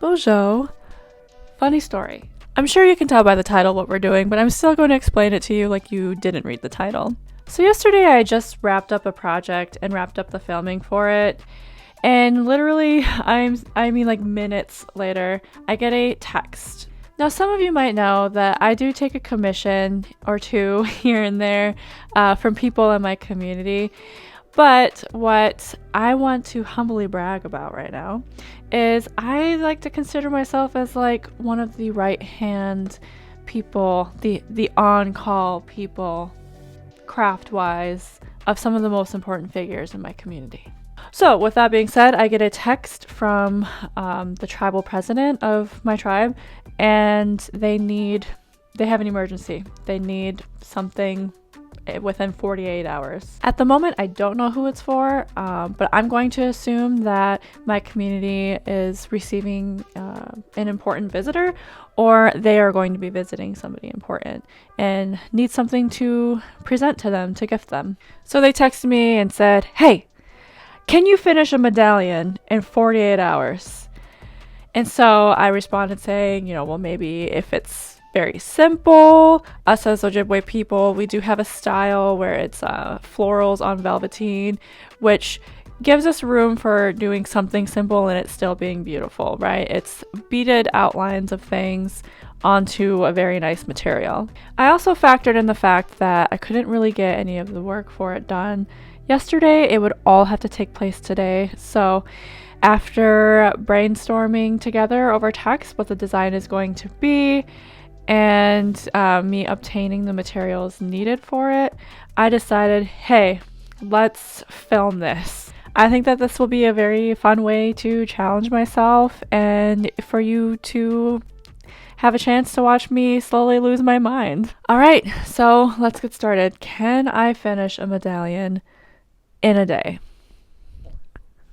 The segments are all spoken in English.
Bonjour. Funny story. I'm sure you can tell by the title what we're doing, but I'm still going to explain it to you like you didn't read the title. So yesterday I just wrapped up a project and wrapped up the filming for it. And literally, I mean like minutes later, I get a text. Now, some of you might know that I do take a commission or two here and there from people in my community. But what I want to humbly brag about right now is I like to consider myself as like one of the right-hand people, the on-call people, craft-wise, of some of the most important figures in my community. So with that being said, I get a text from the tribal president of my tribe, and they have an emergency. They need something within 48 hours. At the moment, I don't know who it's for, but I'm going to assume that my community is receiving an important visitor, or they are going to be visiting somebody important and need something to present to them, to gift them. So they texted me and said, "Hey, can you finish a medallion in 48 hours? And so I responded saying, well, maybe if it's very simple. Us as Ojibwe people, we do have a style where it's florals on velveteen, which gives us room for doing something simple and it still being beautiful, right? It's beaded outlines of things onto a very nice material. I also factored in the fact that I couldn't really get any of the work for it done yesterday. It would all have to take place today. So after brainstorming together over text what the design is going to be, and me obtaining the materials needed for it, I decided, hey, let's film this. I think that this will be a very fun way to challenge myself and for you to have a chance to watch me slowly lose my mind. All right, so let's get started. Can I finish a medallion in a day?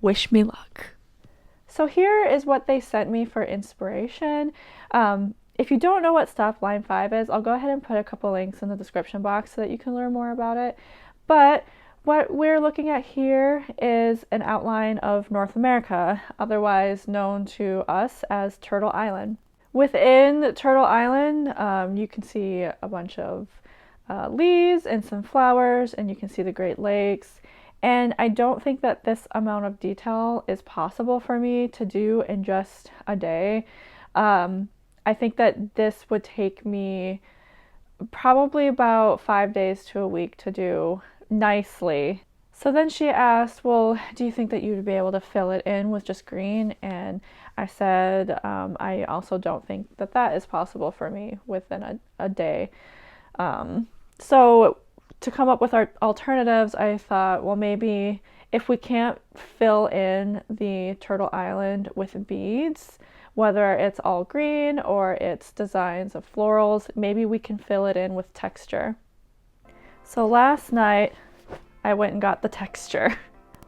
Wish me luck. So here is what they sent me for inspiration. If you don't know what stop line 5 is, I'll go ahead and put a couple links in the description box so that you can learn more about it. But what we're looking at here is an outline of North America, otherwise known to us as Turtle Island. Within Turtle Island, you can see a bunch of leaves and some flowers, and you can see the Great Lakes. And I don't think that this amount of detail is possible for me to do in just a day. I think that this would take me probably about 5 days to a week to do nicely. So then she asked, well, do you think that you would be able to fill it in with just green? And I said, I also don't think that that is possible for me within a day. So to come up with our alternatives, I thought, well, maybe if we can't fill in the Turtle Island with beads, whether it's all green or it's designs of florals, maybe we can fill it in with texture. So last night, I went and got the texture.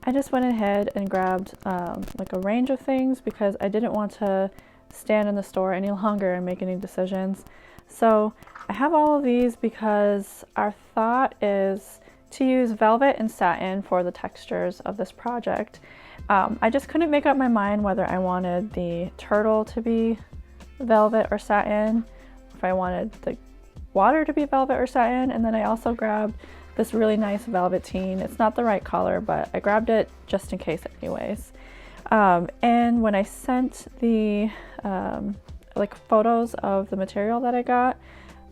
I just went ahead and grabbed like a range of things because I didn't want to stand in the store any longer and make any decisions. So I have all of these because our thought is to use velvet and satin for the textures of this project. I just couldn't make up my mind whether I wanted the turtle to be velvet or satin, if I wanted the water to be velvet or satin, and then I also grabbed this really nice velveteen. It's not the right color, but I grabbed it just in case anyways. And when I sent the photos of the material that I got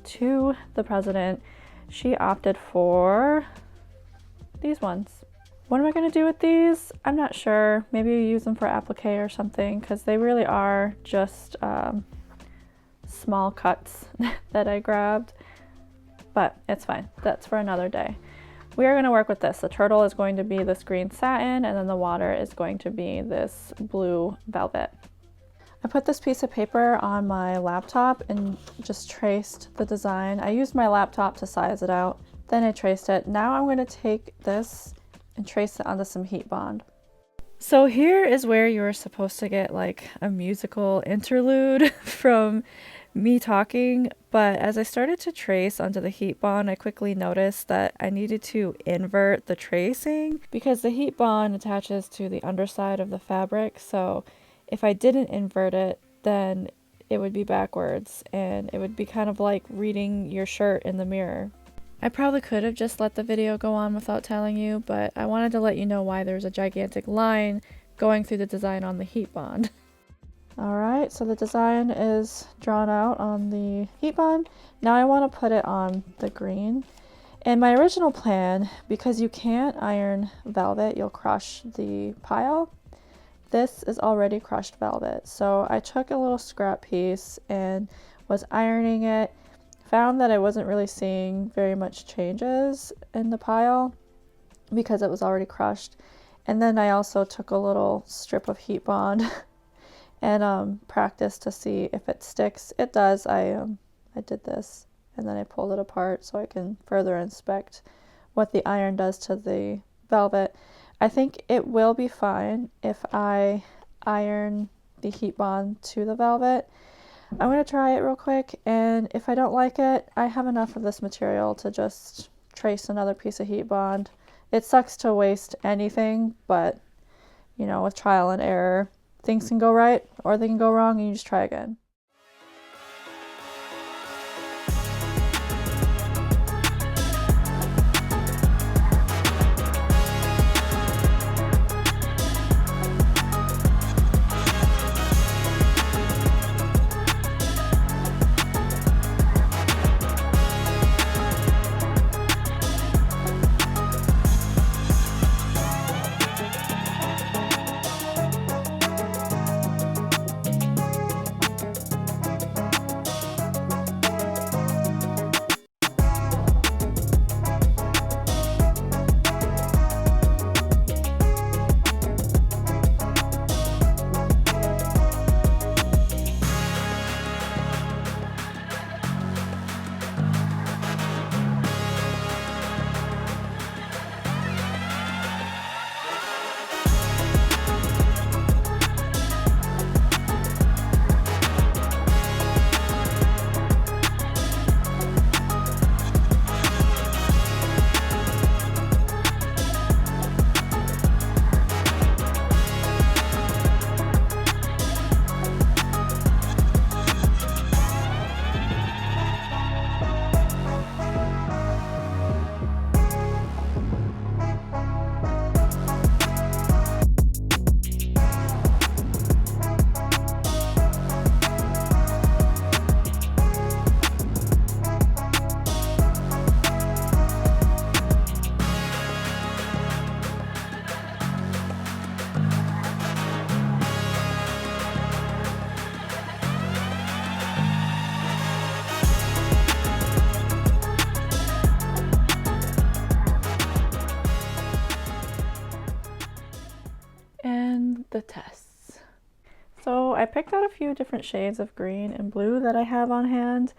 to the president, she opted for these ones. What am I going to do with these? I'm not sure. Maybe use them for applique or something because they really are just small cuts that I grabbed, but it's fine. That's for another day. We are going to work with this. The turtle is going to be this green satin, and then the water is going to be this blue velvet. I put this piece of paper on my laptop and just traced the design. I used my laptop to size it out. Then I traced it. Now I'm going to take this and trace it onto some heat bond. So here is where you're supposed to get like a musical interlude from me talking, but as I started to trace onto the heat bond, I quickly noticed that I needed to invert the tracing because the heat bond attaches to the underside of the fabric. So if I didn't invert it, then it would be backwards, and it would be kind of like reading your shirt in the mirror. I probably could have just let the video go on without telling you, but I wanted to let you know why there's a gigantic line going through the design on the heat bond. Alright, so the design is drawn out on the heat bond. Now I want to put it on the green. And my original plan, because you can't iron velvet, you'll crush the pile. This is already crushed velvet. So I took a little scrap piece and was ironing it. Found that I wasn't really seeing very much changes in the pile because it was already crushed. And then I also took a little strip of heat bond and practiced to see if it sticks. It does. I did this and then I pulled it apart so I can further inspect what the iron does to the velvet. I think it will be fine if I iron the heat bond to the velvet. I'm going to try it real quick, and if I don't like it, I have enough of this material to just trace another piece of heat bond. It sucks to waste anything, but you know, with trial and error, things can go right or they can go wrong, and you just try again. And the tests. So I picked out a few different shades of green and blue that I have on hand,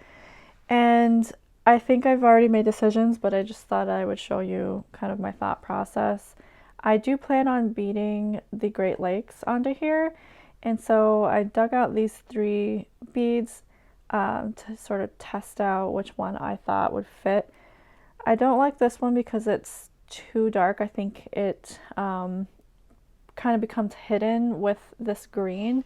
and I think I've already made decisions, but I just thought I would show you kind of my thought process. I do plan on beading the Great Lakes onto here, and so I dug out these 3 beads to sort of test out which one I thought would fit. I don't like this one because it's too dark. I think it kind of becomes hidden with this green,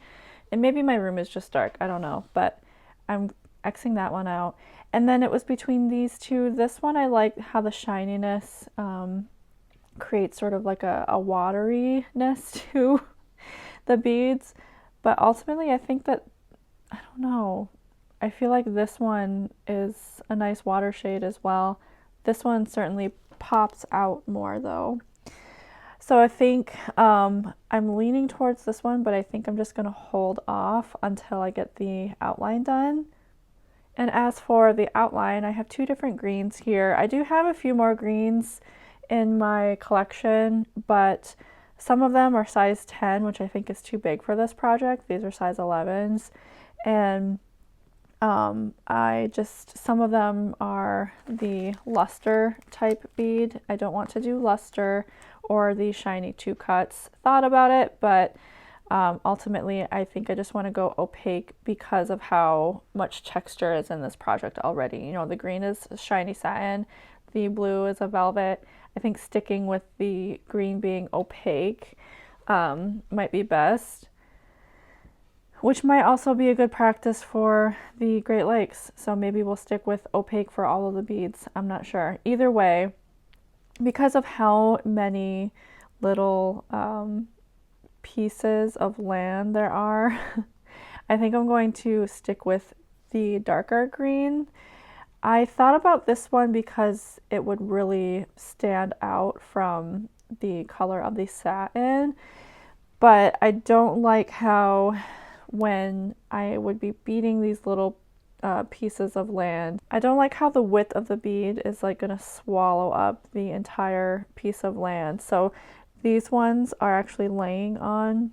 and maybe my room is just dark, I don't know, but I'm Xing that one out. And then it was between these two. This one I like how the shininess creates sort of like a wateriness to the beads, but ultimately I think that, I don't know, I feel like this one is a nice water shade as well. This one certainly pops out more though. So I think I'm leaning towards this one, but I think I'm just going to hold off until I get the outline done. And as for the outline, I have 2 different greens here. I do have a few more greens in my collection, but some of them are size 10, which I think is too big for this project. These are size 11s. And some of them are the luster type bead. I don't want to do luster or the shiny 2 cuts. Thought about it, but ultimately I think I just want to go opaque because of how much texture is in this project already. You know, the green is shiny satin, the blue is a velvet. I think sticking with the green being opaque might be best. which might also be a good practice for the Great Lakes. So maybe we'll stick with opaque for all of the beads. I'm not sure. Either way, because of how many little pieces of land there are, I think I'm going to stick with the darker green. I thought about this one because it would really stand out from the color of the satin, but I don't like how when I would be beading these little pieces of land, I don't like how the width of the bead is like gonna swallow up the entire piece of land. So these ones are actually laying on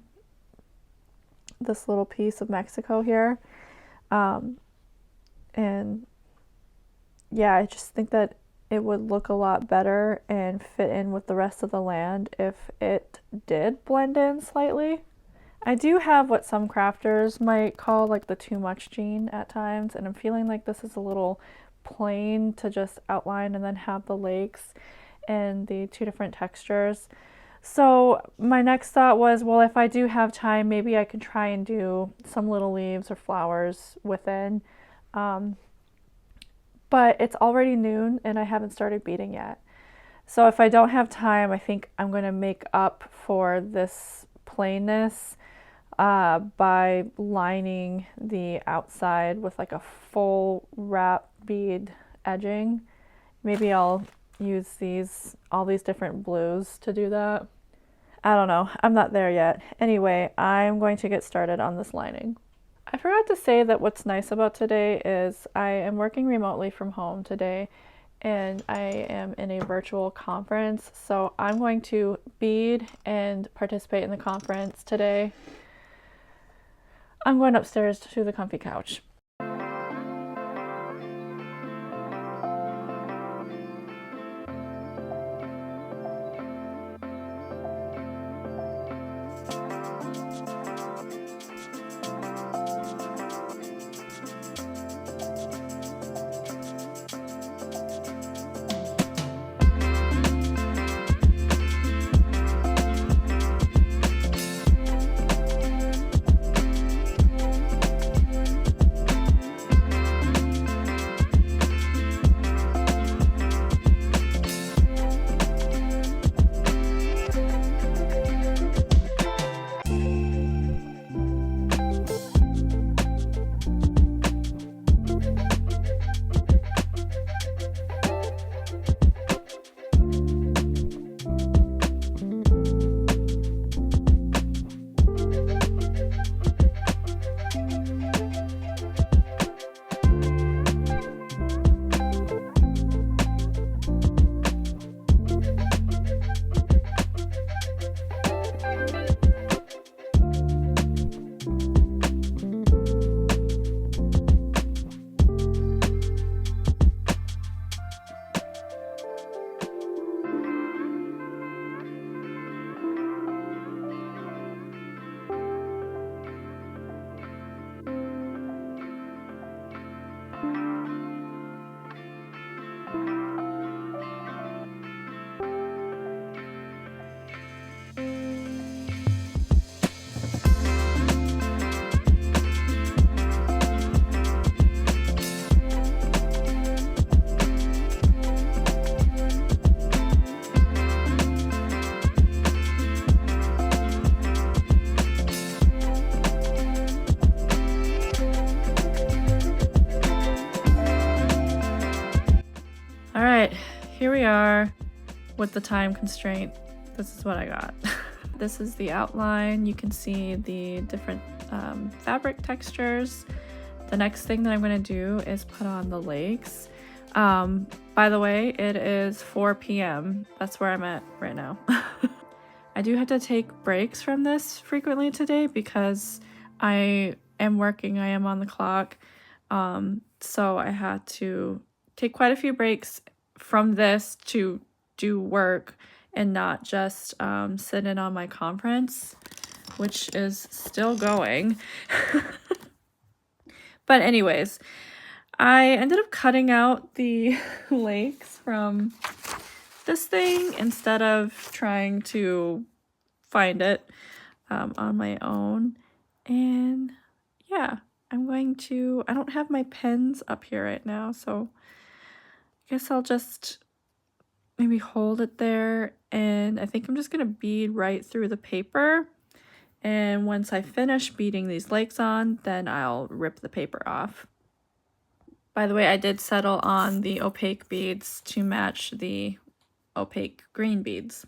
this little piece of Mexico here. And yeah, I just think that it would look a lot better and fit in with the rest of the land if it did blend in slightly. I do have what some crafters might call like the too much gene at times, and I'm feeling like this is a little plain to just outline and then have the lakes and the two different textures. So my next thought was, well, if I do have time, maybe I could try and do some little leaves or flowers within. But it's already noon and I haven't started beading yet. So if I don't have time, I think I'm going to make up for this plainness by lining the outside with like a full wrap bead edging. Maybe I'll use all these different blues to do that. I don't know. I'm not there yet. Anyway, I'm going to get started on this lining. I forgot to say that what's nice about today is I am working remotely from home today and I am in a virtual conference. So I'm going to bead and participate in the conference today. I'm going upstairs to the comfy couch. All right, here we are with the time constraint. This is what I got. This is the outline. You can see the different fabric textures. The next thing that I'm going to do is put on the lakes. By the way, it is 4 p.m. That's where I'm at right now. I do have to take breaks from this frequently today because I am working. I am on the clock. So I had to take quite a few breaks from this to do work and not just sit in on my conference, which is still going. But anyways, I ended up cutting out the lakes from this thing instead of trying to find it on my own. And yeah, I don't have my pens up here right now, so I guess I'll just maybe hold it there, and I think I'm just gonna bead right through the paper. And once I finish beading these legs on, then I'll rip the paper off. By the way, I did settle on the opaque beads to match the opaque green beads.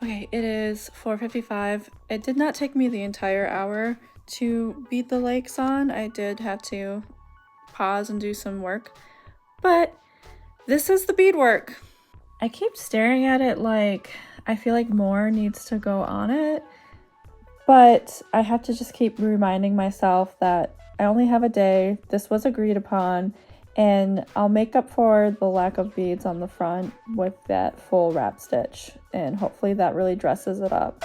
Okay, it is 4:55. It did not take me the entire hour to bead the legs on. I did have to pause and do some work, but this is the beadwork. I keep staring at it like I feel like more needs to go on it, but I have to just keep reminding myself that I only have a day. This was agreed upon, and I'll make up for the lack of beads on the front with that full wrap stitch, and hopefully that really dresses it up.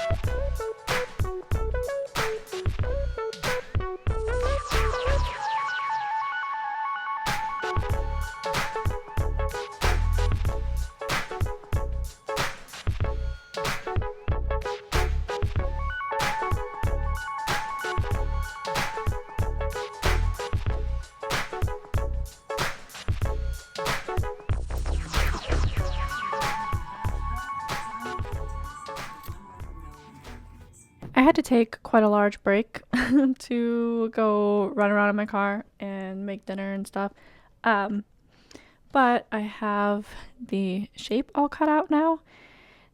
I had to take quite a large break to go run around in my car and make dinner and stuff. But I have the shape all cut out now.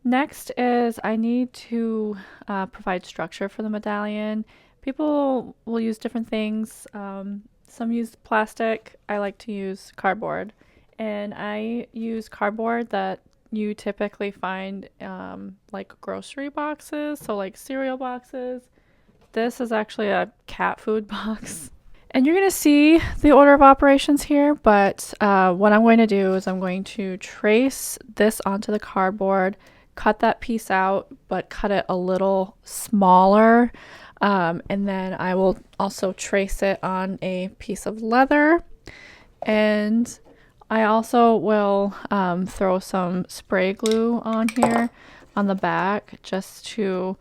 Next is I need to provide structure for the medallion. People will use different things. Some use plastic. I like to use cardboard. And I use cardboard that you typically find like grocery boxes, so like cereal boxes. This is actually a cat food box. And you're going to see the order of operations here, but what I'm going to do is I'm going to trace this onto the cardboard, cut that piece out, but cut it a little smaller. And then I will also trace it on a piece of leather. And I also will throw some spray glue on here on the back just to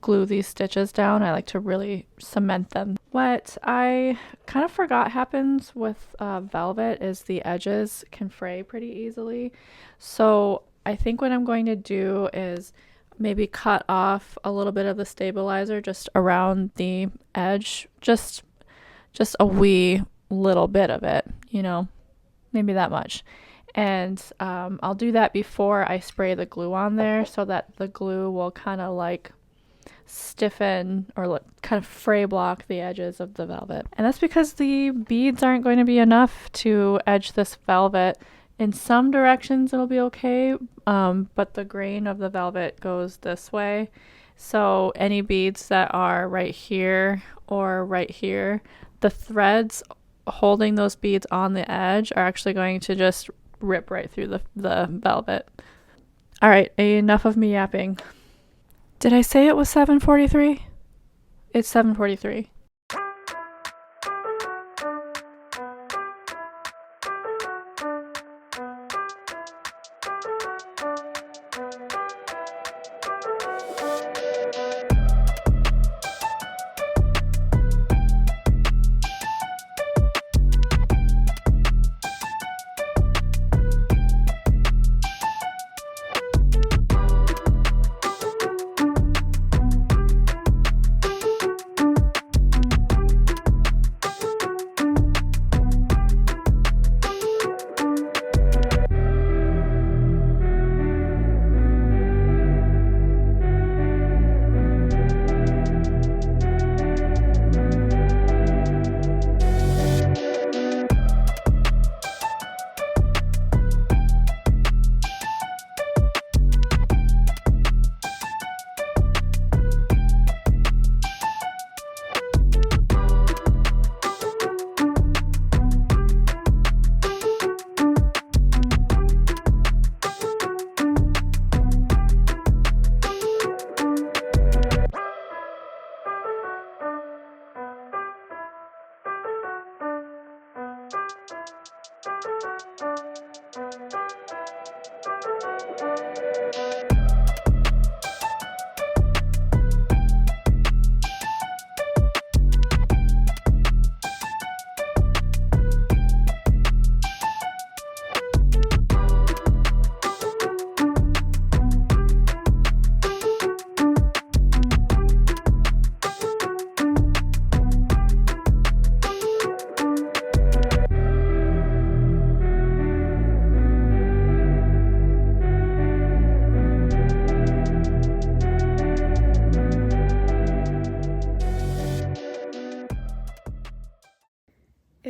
glue these stitches down. I like to really cement them. What I kind of forgot happens with velvet is the edges can fray pretty easily. So I think what I'm going to do is maybe cut off a little bit of the stabilizer just around the edge, just a wee little bit of it, you know, maybe that much. And I'll do that before I spray the glue on there so that the glue will kind of like stiffen or kind of fray block the edges of the velvet. And that's because the beads aren't going to be enough to edge this velvet. In some directions it'll be okay, but the grain of the velvet goes this way. So any beads that are right here or right here, the threads holding those beads on the edge are actually going to just rip right through the velvet. All right, enough of me yapping. Did I say it was 7:43? It's 7:43.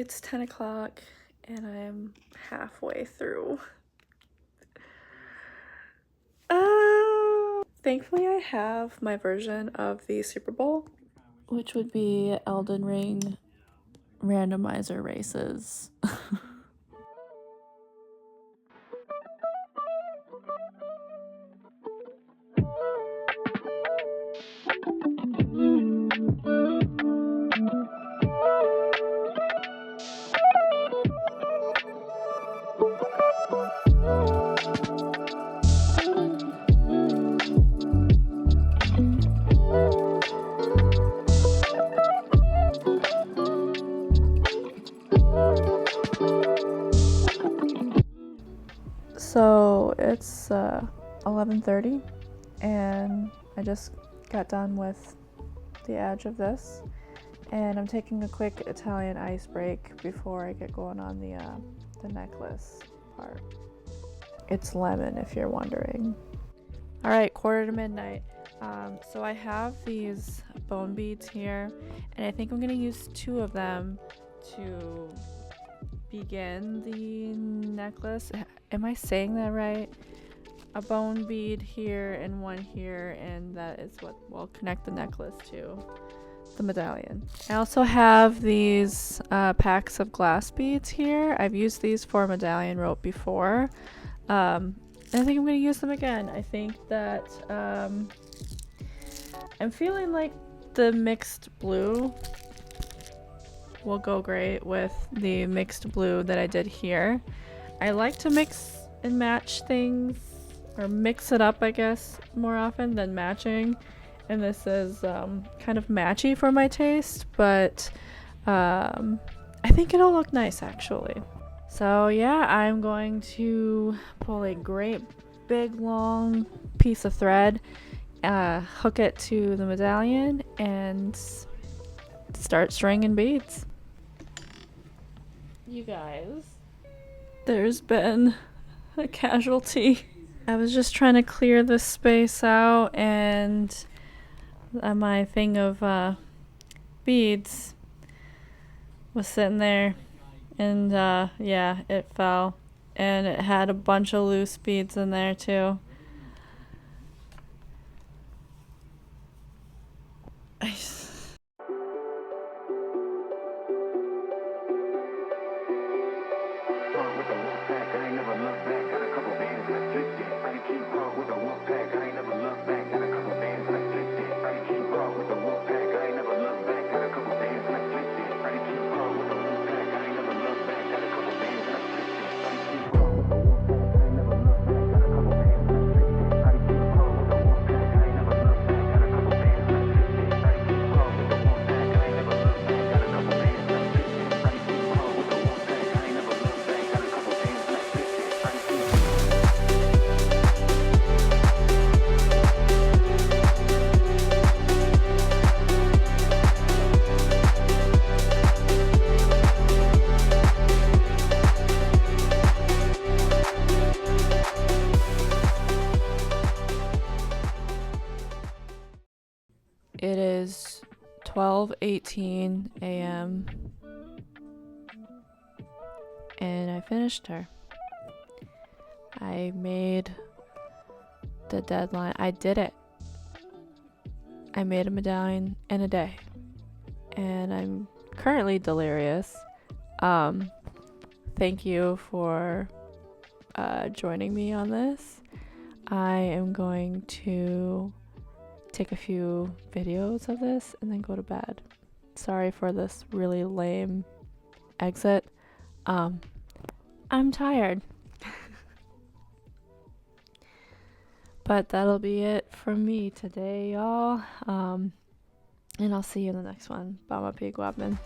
It's 10 o'clock and I'm halfway through. Thankfully I have my version of the Super Bowl, which would be Elden Ring randomizer races. So it's 11:30 and I just got done with the edge of this, and I'm taking a quick Italian ice break before I get going on the necklace part. It's lemon, if you're wondering. All right, 1:45. So I have these bone beads here, and I think I'm gonna use 2 of them to begin the necklace. Am I saying that right? A bone bead here and 1 here, and that is what will connect the necklace to the medallion. I also have these packs of glass beads here. I've used these for medallion rope before. I think I'm going to use them again. I think that I'm feeling like the mixed blue will go great with the mixed blue that I did here. I like to mix and match things, or mix it up I guess more often than matching, and this is kind of matchy for my taste, but I think it'll look nice actually. So yeah, I'm going to pull a great big long piece of thread, hook it to the medallion, and start stringing beads. You guys, there's been a casualty. I was just trying to clear this space out, and my thing of beads was sitting there, and yeah, it fell, and it had a bunch of loose beads in there too. It is 12:18 a.m. and I finished her. I made the deadline. I did it. I made a medallion in a day, and I'm currently delirious. Thank you for joining me on this. I am going to take a few videos of this and then go to bed. Sorry for this really lame exit. I'm tired. But that'll be it from me today, y'all. And I'll see you in the next one. Bama Pig Wapman.